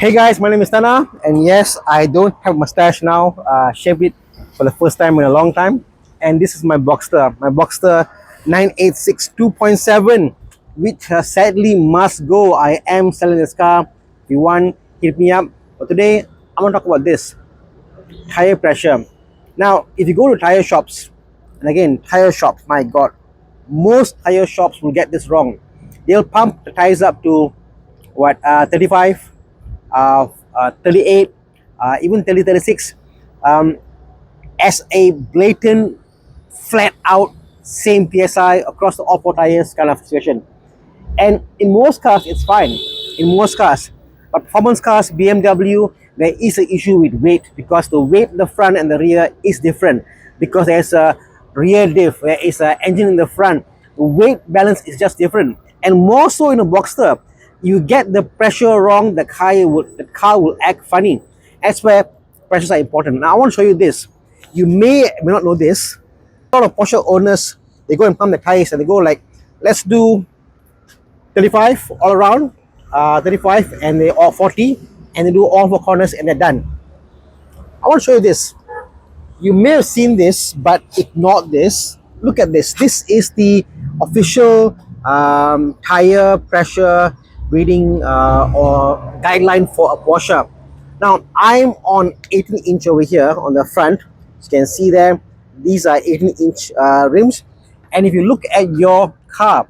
Hey guys, my name is Tana, and yes, I don't have mustache now. Shaved it for the first time in a long time, and this is my Boxster 986 2.7, which sadly must go. I am selling this car. If you want, hit me up. But today, I'm gonna talk about this tire pressure. Now, if you go to tire shops, and again, tire shops, my God, most tire shops will get this wrong. They'll pump the tires up to 35, 38, even 30, 36, as a blatant, flat out, same PSI across all four tires kind of situation. And in most cars, it's fine. In most cars, but performance cars, BMW, there is an issue with weight because the weight in the front and the rear is different because there's a rear diff, there is an engine in the front. The weight balance is just different, and more so in a Boxster. You get the pressure wrong, the car will act funny. That's where pressures are important. Now I want to show you this. You may not know this. A lot of Porsche owners, they go and pump the tires and they go like, let's do 35 all around, 35 and they or 40, and they do all four corners and they're done. I want to show you this. You may have seen this, but ignore this. Look at this. This is the official tire pressure reading or guideline for a Porsche. Now I'm on 18-inch over here on the front. As you can see there, these are 18-inch rims. And if you look at your car,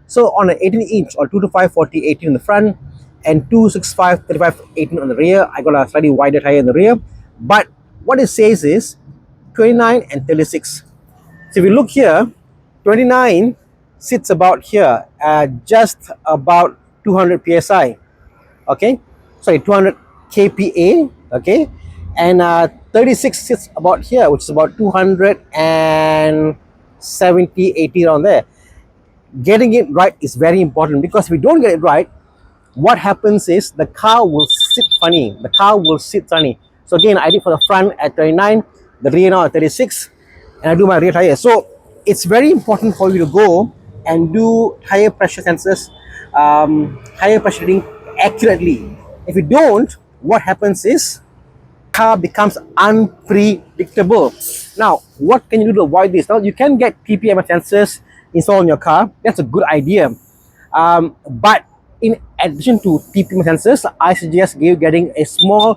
so on an 18-inch or 225 40 18 in the front and 265 35 18 on the rear, I got a slightly wider tire in the rear. But what it says is 29 and 36. So if you look here, 29 sits about here, just about 200 psi, okay, sorry, 200 kPa, okay, and 36 sits about here, which is about 270 80 around there. Getting it right is very important, because if we don't get it right, what happens is the car will sit funny. So again, I did for the front at 39, the rear now at 36, and I do my rear tire. So it's very important for you to go and do tire pressure sensors, tire pressure reading accurately. If you don't, what happens is car becomes unpredictable. Now, what can you do to avoid this? Now, you can get PPM sensors installed on your car. That's a good idea. But in addition to PPM sensors, I suggest you getting a small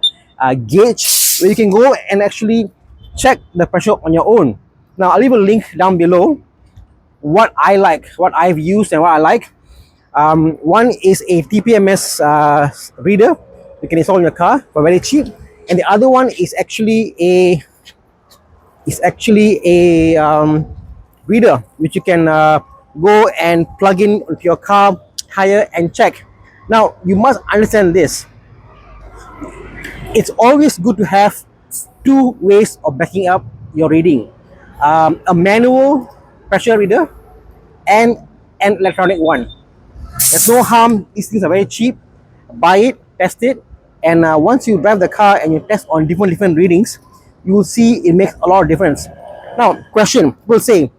gauge where you can go and actually check the pressure on your own. Now, I'll leave a link down below what I like, what I've used and what I like. One is a TPMS reader you can install in your car for very cheap, and the other one is actually a reader which you can go and plug in into your car tire and check. Now you must understand this. It's always good to have two ways of backing up your reading: a manual pressure reader and an electronic one. There's no harm. These things are very cheap. Buy it, test it, and once you drive the car and you test on different readings, you will see it makes a lot of difference. Now, question: people say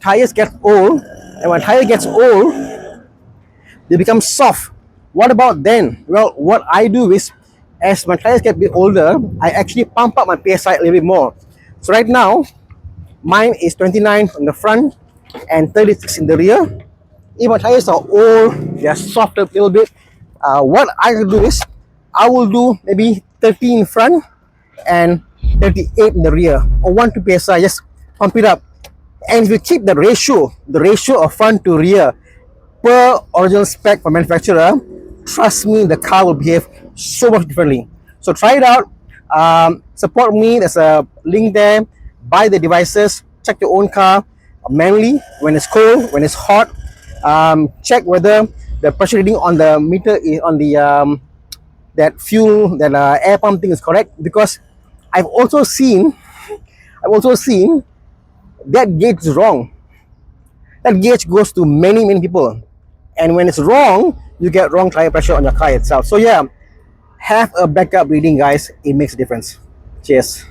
tires get old, and when tire gets old, they become soft. What about then? Well, what I do is, as my tires get a bit older, I actually pump up my PSI a little bit more. So right now, mine is 29 on the front and 36 in the rear. If my tires are old, they are soft a little bit, what I will do is, I will do maybe 30 in front and 38 in the rear, or 1 to PSI, just pump it up. And if you keep the ratio of front to rear per original spec for manufacturer, trust me, the car will behave so much differently. So try it out. Support me. There's a link there. Buy the devices. Check your own car manually when it's cold, when it's hot. Check whether the pressure reading on the meter is on the that fuel, that air pump thing is correct, because I've also seen that gauge is wrong. That gauge goes to many people, and when it's wrong, you get wrong tire pressure on your car itself. So yeah, have a backup reading, guys. It makes a difference. Cheers.